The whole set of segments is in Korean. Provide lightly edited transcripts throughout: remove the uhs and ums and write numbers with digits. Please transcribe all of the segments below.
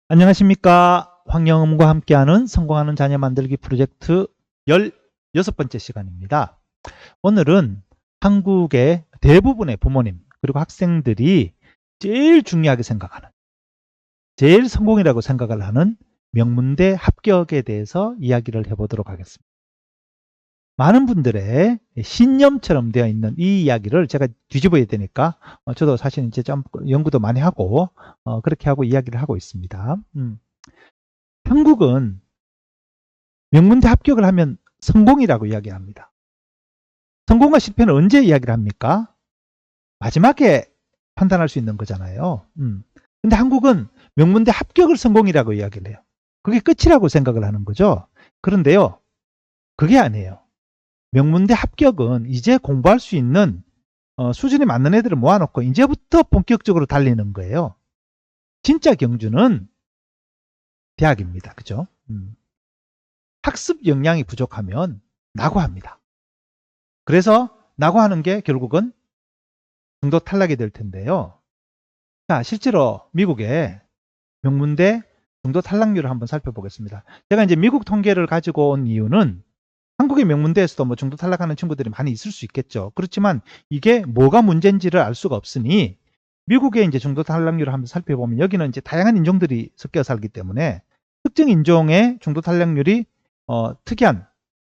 안녕하십니까. 황영음과 함께하는 성공하는 자녀 만들기 프로젝트 16번째 시간입니다. 오늘은 한국의 대부분의 부모님 그리고 학생들이 제일 중요하게 생각하는, 제일 성공이라고 생각을 하는 명문대 합격에 대해서 이야기를 해보도록 하겠습니다. 많은 분들의 신념처럼 되어 있는 이 이야기를 제가 뒤집어야 되니까 저도 사실 이제 좀 연구도 많이 하고 그렇게 하고 이야기를 하고 있습니다. 한국은 명문대 합격을 하면 성공이라고 이야기합니다. 성공과 실패는 언제 이야기를 합니까? 마지막에 판단할 수 있는 거잖아요. 근데 한국은 명문대 합격을 성공이라고 이야기를 해요. 그게 끝이라고 생각을 하는 거죠. 그런데요, 그게 아니에요. 명문대 합격은 이제 공부할 수 있는 수준이 맞는 애들을 모아놓고 이제부터 본격적으로 달리는 거예요. 진짜 경주는 대학입니다. 그죠? 학습 역량이 부족하면 낙오합니다. 그래서 낙오하는 게 결국은 중도 탈락이 될 텐데요. 자, 실제로 미국의 명문대 중도 탈락률을 한번 살펴보겠습니다. 제가 이제 미국 통계를 가지고 온 이유는 한국의 명문대에서도 뭐 중도 탈락하는 친구들이 많이 있을 수 있겠죠. 그렇지만 이게 뭐가 문제인지를 알 수가 없으니 미국의 이제 중도 탈락률을 한번 살펴보면 여기는 이제 다양한 인종들이 섞여 살기 때문에 특정 인종의 중도 탈락률이 특이한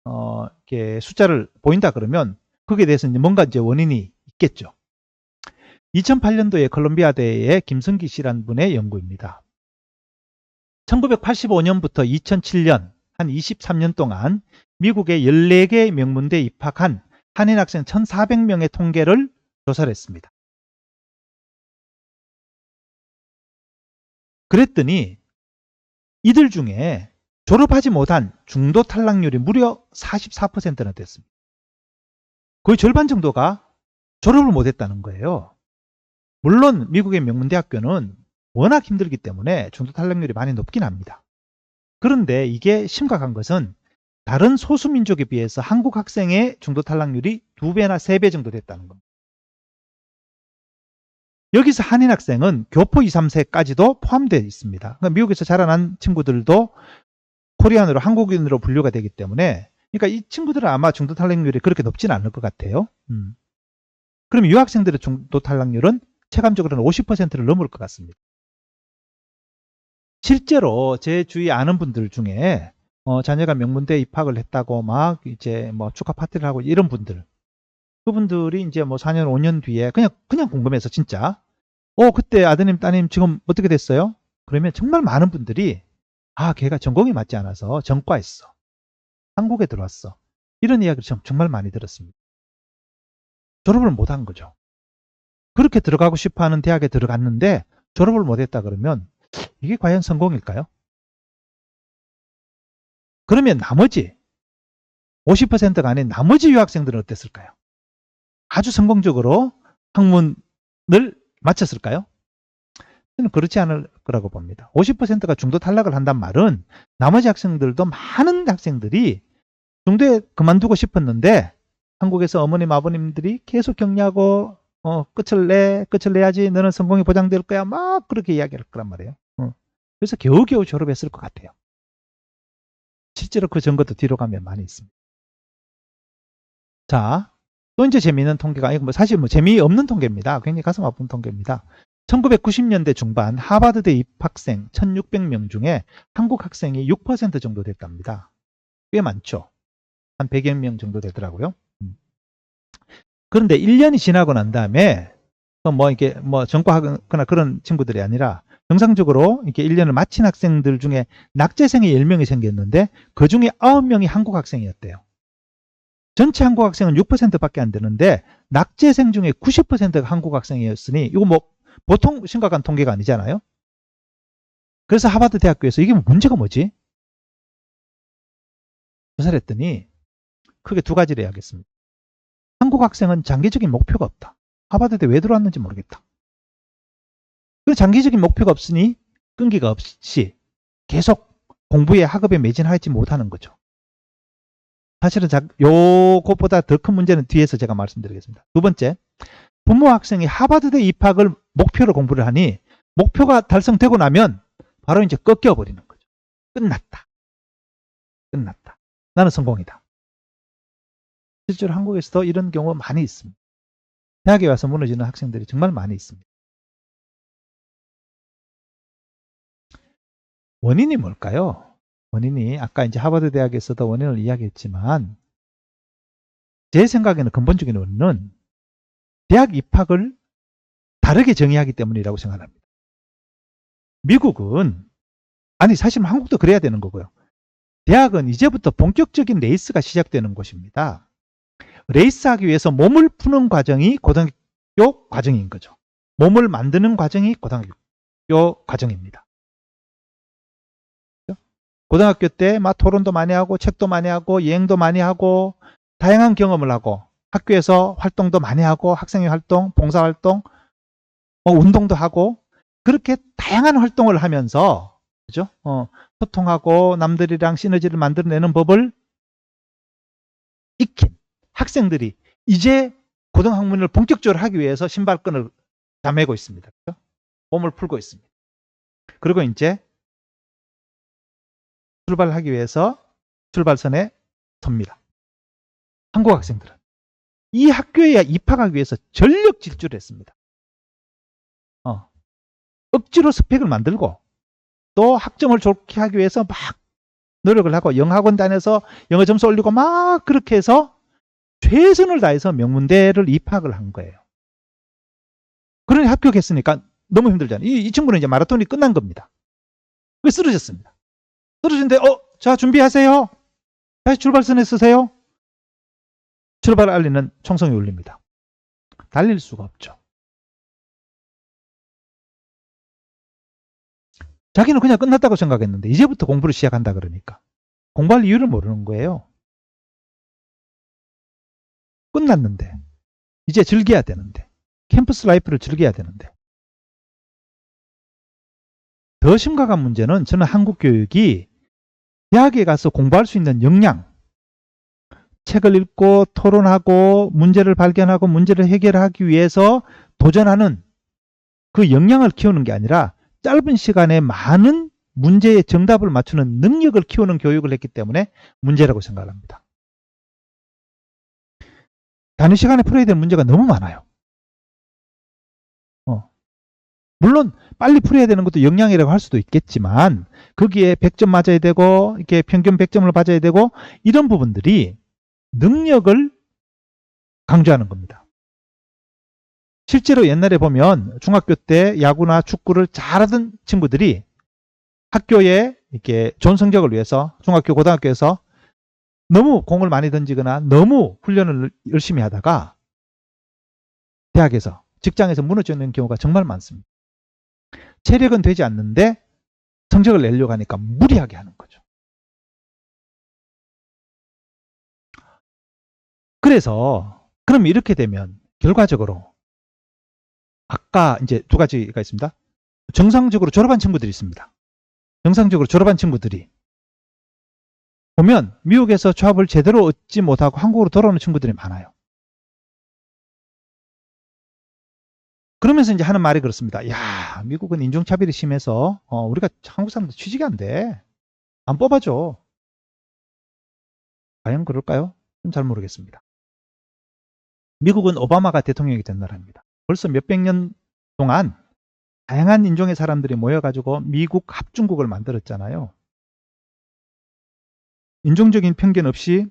이렇게 숫자를 보인다 그러면 거기에 대해서 이제 뭔가 이제 원인이 있겠죠. 2008년도에 콜롬비아대의 김성기 씨라는 분의 연구입니다. 1985년부터 2007년 한 23년 동안 미국의 14개 명문대에 입학한 한인 학생 1,400명의 통계를 조사를 했습니다. 그랬더니 이들 중에 졸업하지 못한 중도 탈락률이 무려 44%나 됐습니다. 거의 절반 정도가 졸업을 못했다는 거예요. 물론 미국의 명문대학교는 워낙 힘들기 때문에 중도 탈락률이 많이 높긴 합니다. 그런데 이게 심각한 것은 다른 소수민족에 비해서 한국 학생의 중도 탈락률이 2배나 3배 정도 됐다는 겁니다. 여기서 한인 학생은 교포 2, 3세까지도 포함되어 있습니다. 그러니까 미국에서 자라난 친구들도 코리안으로 한국인으로 분류가 되기 때문에 그러니까 이 친구들은 아마 중도 탈락률이 그렇게 높지는 않을 것 같아요. 그럼 유학생들의 중도 탈락률은 체감적으로는 50%를 넘을 것 같습니다. 실제로 제 주위 아는 분들 중에 자녀가 명문대에 입학을 했다고 막 이제 뭐 축하 파티를 하고 이런 분들, 그분들이 이제 뭐 4년, 5년 뒤에 그냥 궁금해서 진짜 그때 아드님, 따님 지금 어떻게 됐어요? 그러면 정말 많은 분들이 걔가 전공이 맞지 않아서 전과했어. 한국에 들어왔어. 이런 이야기를 정말 많이 들었습니다. 졸업을 못한 거죠. 그렇게 들어가고 싶어하는 대학에 들어갔는데 졸업을 못했다 그러면 이게 과연 성공일까요? 그러면 나머지 50%가 아닌 나머지 유학생들은 어땠을까요? 아주 성공적으로 학문을 마쳤을까요? 저는 그렇지 않을 거라고 봅니다. 50%가 중도 탈락을 한단 말은 나머지 학생들도 많은 학생들이 중도에 그만두고 싶었는데 한국에서 어머님 아버님들이 계속 격려하고 끝을 내야지, 너는 성공이 보장될 거야, 막 그렇게 이야기할 거란 말이에요. 그래서 겨우겨우 졸업했을 것 같아요. 실제로 그 증거도 뒤로 가면 많이 있습니다. 자, 또 이제 재미있는 통계가 아니고 사실 재미없는 통계입니다. 굉장히 가슴 아픈 통계입니다. 1990년대 중반 하버드대 입학생 1600명 중에 한국 학생이 6% 정도 됐답니다. 꽤 많죠. 한 100여 명 정도 되더라고요. 그런데 1년이 지나고 난 다음에 이게 전과하거나 그런 친구들이 아니라 정상적으로 이렇게 1년을 마친 학생들 중에 낙제생이 10명이 생겼는데 그 중에 9명이 한국 학생이었대요. 전체 한국 학생은 6%밖에 안 되는데 낙제생 중에 90%가 한국 학생이었으니 이거 뭐 보통 심각한 통계가 아니잖아요. 그래서 하버드 대학교에서 이게 문제가 뭐지? 조사를 했더니 크게 두 가지를 해야겠습니다. 한국 학생은 장기적인 목표가 없다. 하버드대 왜 들어왔는지 모르겠다. 그 장기적인 목표가 없으니 끈기가 없이 계속 공부에 학업에 매진하지 못하는 거죠. 사실은 요것보다 더 큰 문제는 뒤에서 제가 말씀드리겠습니다. 두 번째, 부모 학생이 하버드대 입학을 목표로 공부를 하니 목표가 달성되고 나면 바로 이제 꺾여버리는 거죠. 끝났다. 끝났다. 나는 성공이다. 실제로 한국에서도 이런 경우 많이 있습니다. 대학에 와서 무너지는 학생들이 정말 많이 있습니다. 원인이 뭘까요? 원인이 아까 이제 하버드 대학에서도 원인을 이야기했지만 제 생각에는 근본적인 원인은 대학 입학을 다르게 정의하기 때문이라고 생각합니다. 미국은 아니 사실 한국도 그래야 되는 거고요. 대학은 이제부터 본격적인 레이스가 시작되는 곳입니다. 레이스하기 위해서 몸을 푸는 과정이 고등학교 과정인 거죠. 몸을 만드는 과정이 고등학교 과정입니다. 고등학교 때 막 토론도 많이 하고 책도 많이 하고 여행도 많이 하고 다양한 경험을 하고 학교에서 활동도 많이 하고 학생회 활동, 봉사활동, 운동도 하고 그렇게 다양한 활동을 하면서 그죠? 소통하고 남들이랑 시너지를 만들어내는 법을 익힌 학생들이 이제 고등학문을 본격적으로 하기 위해서 신발끈을 잠매고 있습니다. 그죠? 몸을 풀고 있습니다. 그리고 이제 출발하기 위해서 출발선에 섭니다. 한국 학생들은 이 학교에 입학하기 위해서 전력 질주를 했습니다. 억지로 스펙을 만들고 또 학점을 좋게 하기 위해서 막 노력을 하고 영어학원 다녀서 영어 점수 올리고 막 그렇게 해서 최선을 다해서 명문대를 입학을 한 거예요. 그러니 합격했으니까 너무 힘들잖아요. 이 친구는 이제 마라톤이 끝난 겁니다. 그래서 쓰러졌습니다. 쓰러졌는데 자 준비하세요. 다시 출발선에 서세요. 출발을 알리는 총성이 울립니다. 달릴 수가 없죠. 자기는 그냥 끝났다고 생각했는데 이제부터 공부를 시작한다 그러니까 공부할 이유를 모르는 거예요. 끝났는데 이제 즐겨야 되는데 캠퍼스 라이프를 즐겨야 되는데 더 심각한 문제는 저는 한국 교육이 대학에 가서 공부할 수 있는 역량, 책을 읽고 토론하고 문제를 발견하고 문제를 해결하기 위해서 도전하는 그 역량을 키우는 게 아니라 짧은 시간에 많은 문제의 정답을 맞추는 능력을 키우는 교육을 했기 때문에 문제라고 생각합니다. 단위 시간에 풀어야 되는 문제가 너무 많아요. 물론 빨리 풀어야 되는 것도 역량이라고 할 수도 있겠지만 거기에 100점 맞아야 되고 이렇게 평균 100점을 맞아야 되고 이런 부분들이 능력을 강조하는 겁니다. 실제로 옛날에 보면 중학교 때 야구나 축구를 잘하던 친구들이 학교에 이렇게 좋은 성적을 위해서 중학교, 고등학교에서 너무 공을 많이 던지거나 너무 훈련을 열심히 하다가 대학에서, 직장에서 무너지는 경우가 정말 많습니다. 체력은 되지 않는데 성적을 내려고 하니까 무리하게 하는 거죠. 그래서 그럼 이렇게 되면 결과적으로 아까 이제 두 가지가 있습니다. 정상적으로 졸업한 친구들이 있습니다. 정상적으로 졸업한 친구들이 보면 미국에서 취업을 제대로 얻지 못하고 한국으로 돌아오는 친구들이 많아요. 그러면서 이제 하는 말이 그렇습니다. 야, 미국은 인종차별이 심해서 우리가 한국 사람들 취직이 안 돼. 안 뽑아줘. 과연 그럴까요? 좀 잘 모르겠습니다. 미국은 오바마가 대통령이 된 나라입니다. 벌써 몇백 년 동안 다양한 인종의 사람들이 모여가지고 미국 합중국을 만들었잖아요. 인종적인 편견 없이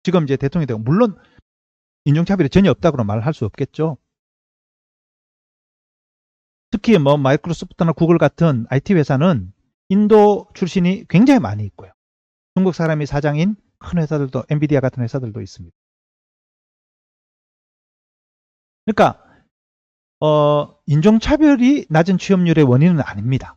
지금 이제 대통령이 되고, 물론 인종차별이 전혀 없다고는 말할 수 없겠죠. 특히 뭐 마이크로소프트나 구글 같은 IT 회사는 인도 출신이 굉장히 많이 있고요. 중국 사람이 사장인 큰 회사들도, 엔비디아 같은 회사들도 있습니다. 그러니까 인종차별이 낮은 취업률의 원인은 아닙니다.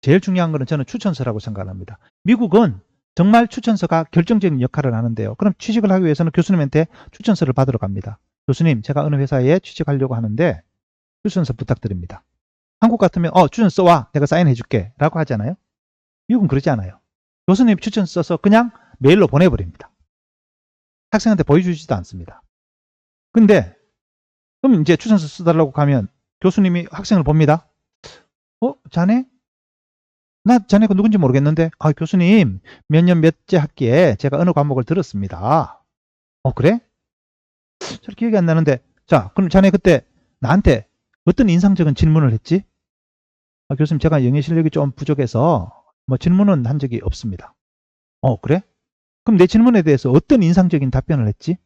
제일 중요한 것은 저는 추천서라고 생각합니다. 미국은 정말 추천서가 결정적인 역할을 하는데요. 그럼 취직을 하기 위해서는 교수님한테 추천서를 받으러 갑니다. 교수님, 제가 어느 회사에 취직하려고 하는데 추천서 부탁드립니다. 한국 같으면 추천서 와, 내가 사인해 줄게 라고 하잖아요. 미국은 그러지 않아요. 교수님 추천서 써서 그냥 메일로 보내버립니다. 학생한테 보여주지도 않습니다. 근데 그럼 이제 추천서 써달라고 가면 교수님이 학생을 봅니다. 자네 나 자네가 누군지 모르겠는데, 아, 교수님, 몇 년 몇째 학기에 제가 어느 과목을 들었습니다. 그래? 잘 기억이 안 나는데, 자, 그럼 자네 그때 나한테 어떤 인상적인 질문을 했지? 아, 교수님, 제가 영어 실력이 좀 부족해서 뭐 질문은 한 적이 없습니다. 그래? 그럼 내 질문에 대해서 어떤 인상적인 답변을 했지?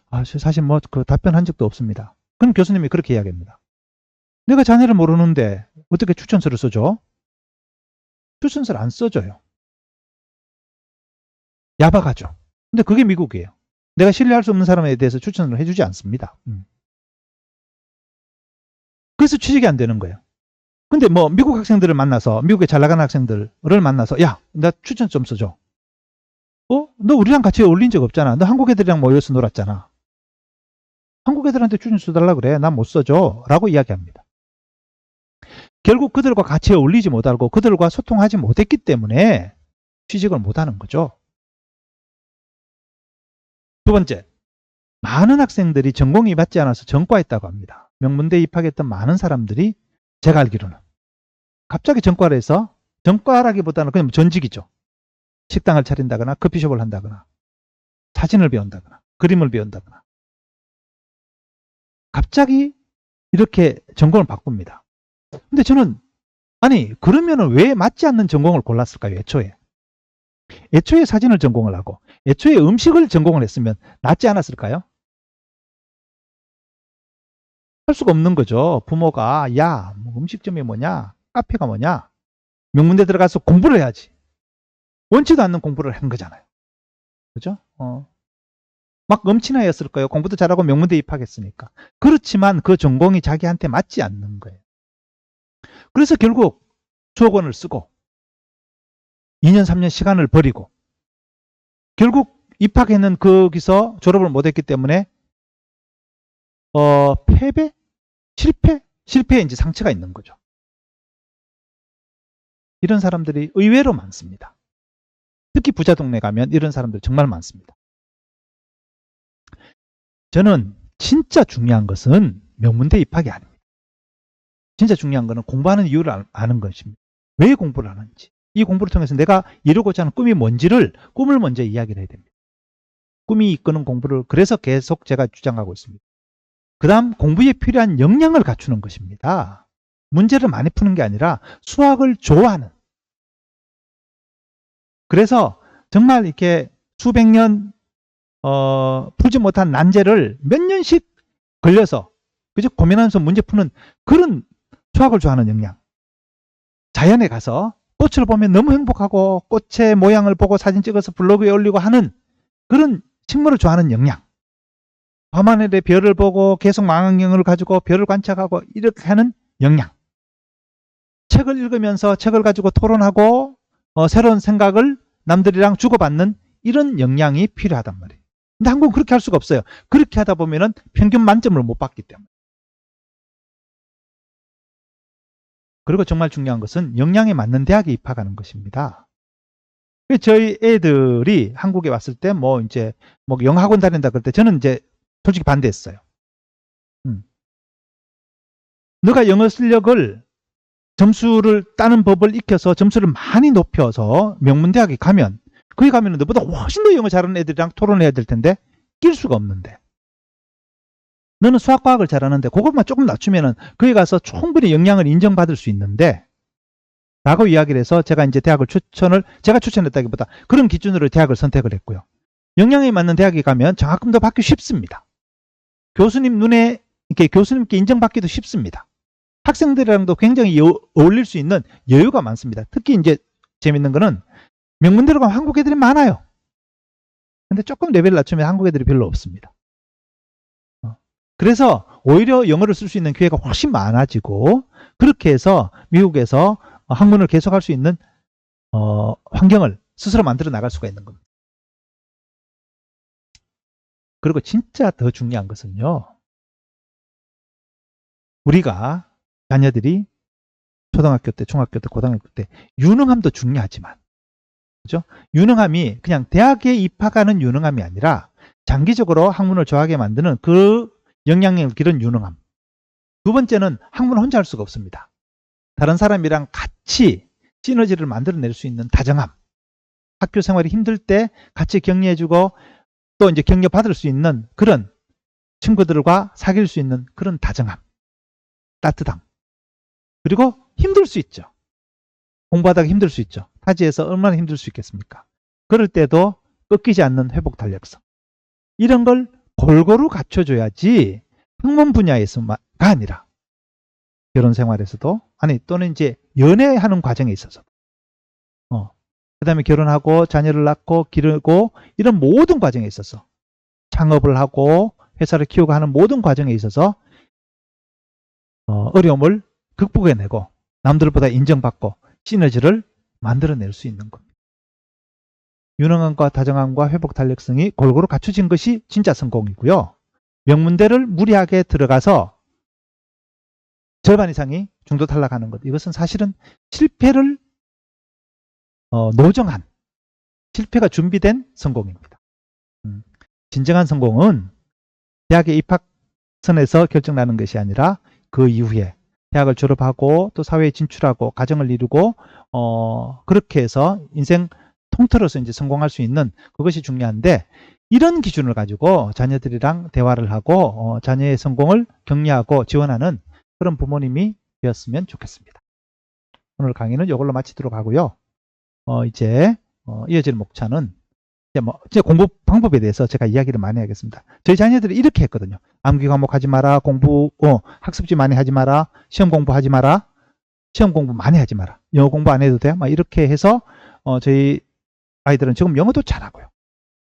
아, 사실 뭐 그 답변한 적도 없습니다. 그럼 교수님이 그렇게 이야기합니다. 내가 자네를 모르는데 어떻게 추천서를 써줘? 추천서를 안 써줘요. 야박하죠. 근데 그게 미국이에요. 내가 신뢰할 수 없는 사람에 대해서 추천을 해주지 않습니다. 그래서 취직이 안 되는 거예요. 근데 뭐 미국 학생들을 만나서, 미국에 잘 나가는 학생들을 만나서, 야, 나 추천 좀 써줘. 너 우리랑 같이 어울린 적 없잖아. 너 한국 애들이랑 모여서 놀았잖아. 한국 애들한테 추천 써달라 그래. 난 못 써줘. 라고 이야기합니다. 결국 그들과 같이 어울리지 못하고 그들과 소통하지 못했기 때문에 취직을 못하는 거죠. 두 번째, 많은 학생들이 전공이 맞지 않아서 전과했다고 합니다. 명문대에 입학했던 많은 사람들이 제가 알기로는 갑자기 전과를 해서, 전과라기보다는 그냥 전직이죠. 식당을 차린다거나 커피숍을 한다거나 사진을 배운다거나 그림을 배운다거나 갑자기 이렇게 전공을 바꿉니다. 근데 저는, 아니 그러면은 왜 맞지 않는 전공을 골랐을까요? 애초에 사진을 전공을 하고 애초에 음식을 전공을 했으면 낫지 않았을까요? 할 수가 없는 거죠. 부모가, 야, 뭐 음식점이 뭐냐, 카페가 뭐냐, 명문대 들어가서 공부를 해야지. 원치도 않는 공부를 한 거잖아요. 그죠? 막 엄친아였을까요? 공부도 잘하고 명문대 입학했으니까. 그렇지만 그 전공이 자기한테 맞지 않는 거예요. 그래서 결국 수억 원을 쓰고 2년, 3년 시간을 버리고 결국 입학했는 거기서 졸업을 못했기 때문에 패배? 실패에 이제 상처가 있는 거죠. 이런 사람들이 의외로 많습니다. 특히 부자 동네 가면 이런 사람들 정말 많습니다. 저는 진짜 중요한 것은 명문대 입학이 아닙니다. 진짜 중요한 것은 공부하는 이유를 아는 것입니다. 왜 공부를 하는지. 이 공부를 통해서 내가 이루고자 하는 꿈이 뭔지를, 꿈을 먼저 이야기를 해야 됩니다. 꿈이 이끄는 공부를 그래서 계속 제가 주장하고 있습니다. 그 다음 공부에 필요한 역량을 갖추는 것입니다. 문제를 많이 푸는 게 아니라 수학을 좋아하는. 그래서 정말 이렇게 수백 년 풀지 못한 난제를 몇 년씩 걸려서 그죠? 고민하면서 문제 푸는 그런 수학을 좋아하는 역량. 자연에 가서 꽃을 보면 너무 행복하고 꽃의 모양을 보고 사진 찍어서 블로그에 올리고 하는 그런 식물을 좋아하는 역량. 밤하늘의 별을 보고 계속 망원경을 가지고 별을 관찰하고 이렇게 하는 역량. 책을 읽으면서 책을 가지고 토론하고 새로운 생각을 남들이랑 주고받는 이런 역량이 필요하단 말이에요. 근데 한국은 그렇게 할 수가 없어요. 그렇게 하다 보면은 평균 만점을 못 받기 때문에. 그리고 정말 중요한 것은 역량에 맞는 대학에 입학하는 것입니다. 저희 애들이 한국에 왔을 때 뭐 이제 뭐 영어학원 다닌다 그럴 때 저는 이제 솔직히 반대했어요. 너가 영어 실력을 점수를 따는 법을 익혀서 점수를 많이 높여서 명문대학에 가면 거기 가면 너보다 훨씬 더 영어 잘하는 애들이랑 토론해야 될 텐데 낄 수가 없는데 너는 수학과학을 잘하는데 그것만 조금 낮추면은 거기 가서 충분히 역량을 인정받을 수 있는데 라고 이야기를 해서 제가 이제 대학을 제가 추천했다기보다 그런 기준으로 대학을 선택을 했고요. 역량에 맞는 대학에 가면 장학금도 받기 쉽습니다. 교수님 눈에 이렇게 교수님께 인정받기도 쉽습니다. 학생들이랑도 굉장히 어울릴 수 있는 여유가 많습니다. 특히 이제 재밌는 거는 명문대로 가면 한국 애들이 많아요. 근데 조금 레벨을 낮추면 한국 애들이 별로 없습니다. 그래서 오히려 영어를 쓸 수 있는 기회가 훨씬 많아지고 그렇게 해서 미국에서 학문을 계속할 수 있는 환경을 스스로 만들어 나갈 수가 있는 겁니다. 그리고 진짜 더 중요한 것은요. 우리가 자녀들이 초등학교 때, 중학교 때, 고등학교 때 유능함도 중요하지만 그죠? 유능함이 그냥 대학에 입학하는 유능함이 아니라 장기적으로 학문을 좋아하게 만드는 그 영향력을 기른 유능함. 두 번째는 학문을 혼자 할 수가 없습니다. 다른 사람이랑 같이 시너지를 만들어낼 수 있는 다정함. 학교 생활이 힘들 때 같이 격려해주고 또 이제 격려받을 수 있는 그런 친구들과 사귈 수 있는 그런 다정함, 따뜻함. 그리고 힘들 수 있죠. 공부하다가 힘들 수 있죠. 타지에서 얼마나 힘들 수 있겠습니까? 그럴 때도 꺾이지 않는 회복 탄력성. 이런 걸 골고루 갖춰줘야지 학문 분야에서가 아니라 결혼 생활에서도 아니 또는 이제 연애하는 과정에 있어서도 그다음에 결혼하고 자녀를 낳고 기르고 이런 모든 과정에 있어서 창업을 하고 회사를 키우고 하는 모든 과정에 있어서 어려움을 극복해내고 남들보다 인정받고 시너지를 만들어낼 수 있는 겁니다. 유능함과 다정함과 회복 탄력성이 골고루 갖춰진 것이 진짜 성공이고요. 명문대를 무리하게 들어가서 절반 이상이 중도 탈락하는 것. 이것은 사실은 실패를 노정한 실패가 준비된 성공입니다. 진정한 성공은 대학의 입학선에서 결정나는 것이 아니라 그 이후에 대학을 졸업하고 또 사회에 진출하고 가정을 이루고 그렇게 해서 인생 통틀어서 이제 성공할 수 있는 그것이 중요한데 이런 기준을 가지고 자녀들이랑 대화를 하고 자녀의 성공을 격려하고 지원하는 그런 부모님이 되었으면 좋겠습니다. 오늘 강의는 이걸로 마치도록 하고요. 이제 이어질 목차는 이제 공부 방법에 대해서 제가 이야기를 많이 하겠습니다. 저희 자녀들이 이렇게 했거든요. 암기 과목 하지 마라, 공부 학습지 많이 하지 마라, 시험 공부하지 마라, 시험 공부 많이 하지 마라, 영어 공부 안 해도 돼? 막 이렇게 해서 저희 아이들은 지금 영어도 잘하고요.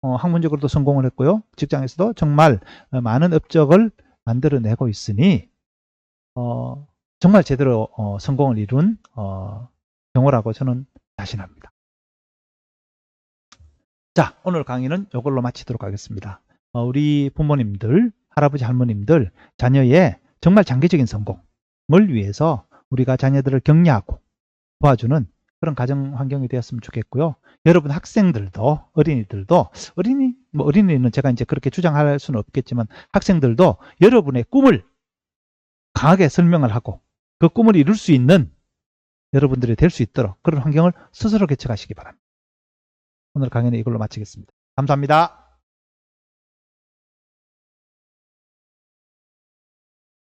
학문적으로도 성공을 했고요. 직장에서도 정말 많은 업적을 만들어내고 있으니 정말 제대로 성공을 이룬 경우라고 저는 자신합니다. 자, 오늘 강의는 이걸로 마치도록 하겠습니다. 우리 부모님들, 할아버지, 할머님들, 자녀의 정말 장기적인 성공을 위해서 우리가 자녀들을 격려하고 도와주는 그런 가정 환경이 되었으면 좋겠고요. 여러분 학생들도 어린이들도 어린이는 제가 이제 그렇게 주장할 수는 없겠지만 학생들도 여러분의 꿈을 강하게 설명을 하고 그 꿈을 이룰 수 있는 여러분들이 될 수 있도록 그런 환경을 스스로 개척하시기 바랍니다. 오늘 강의는 이걸로 마치겠습니다. 감사합니다.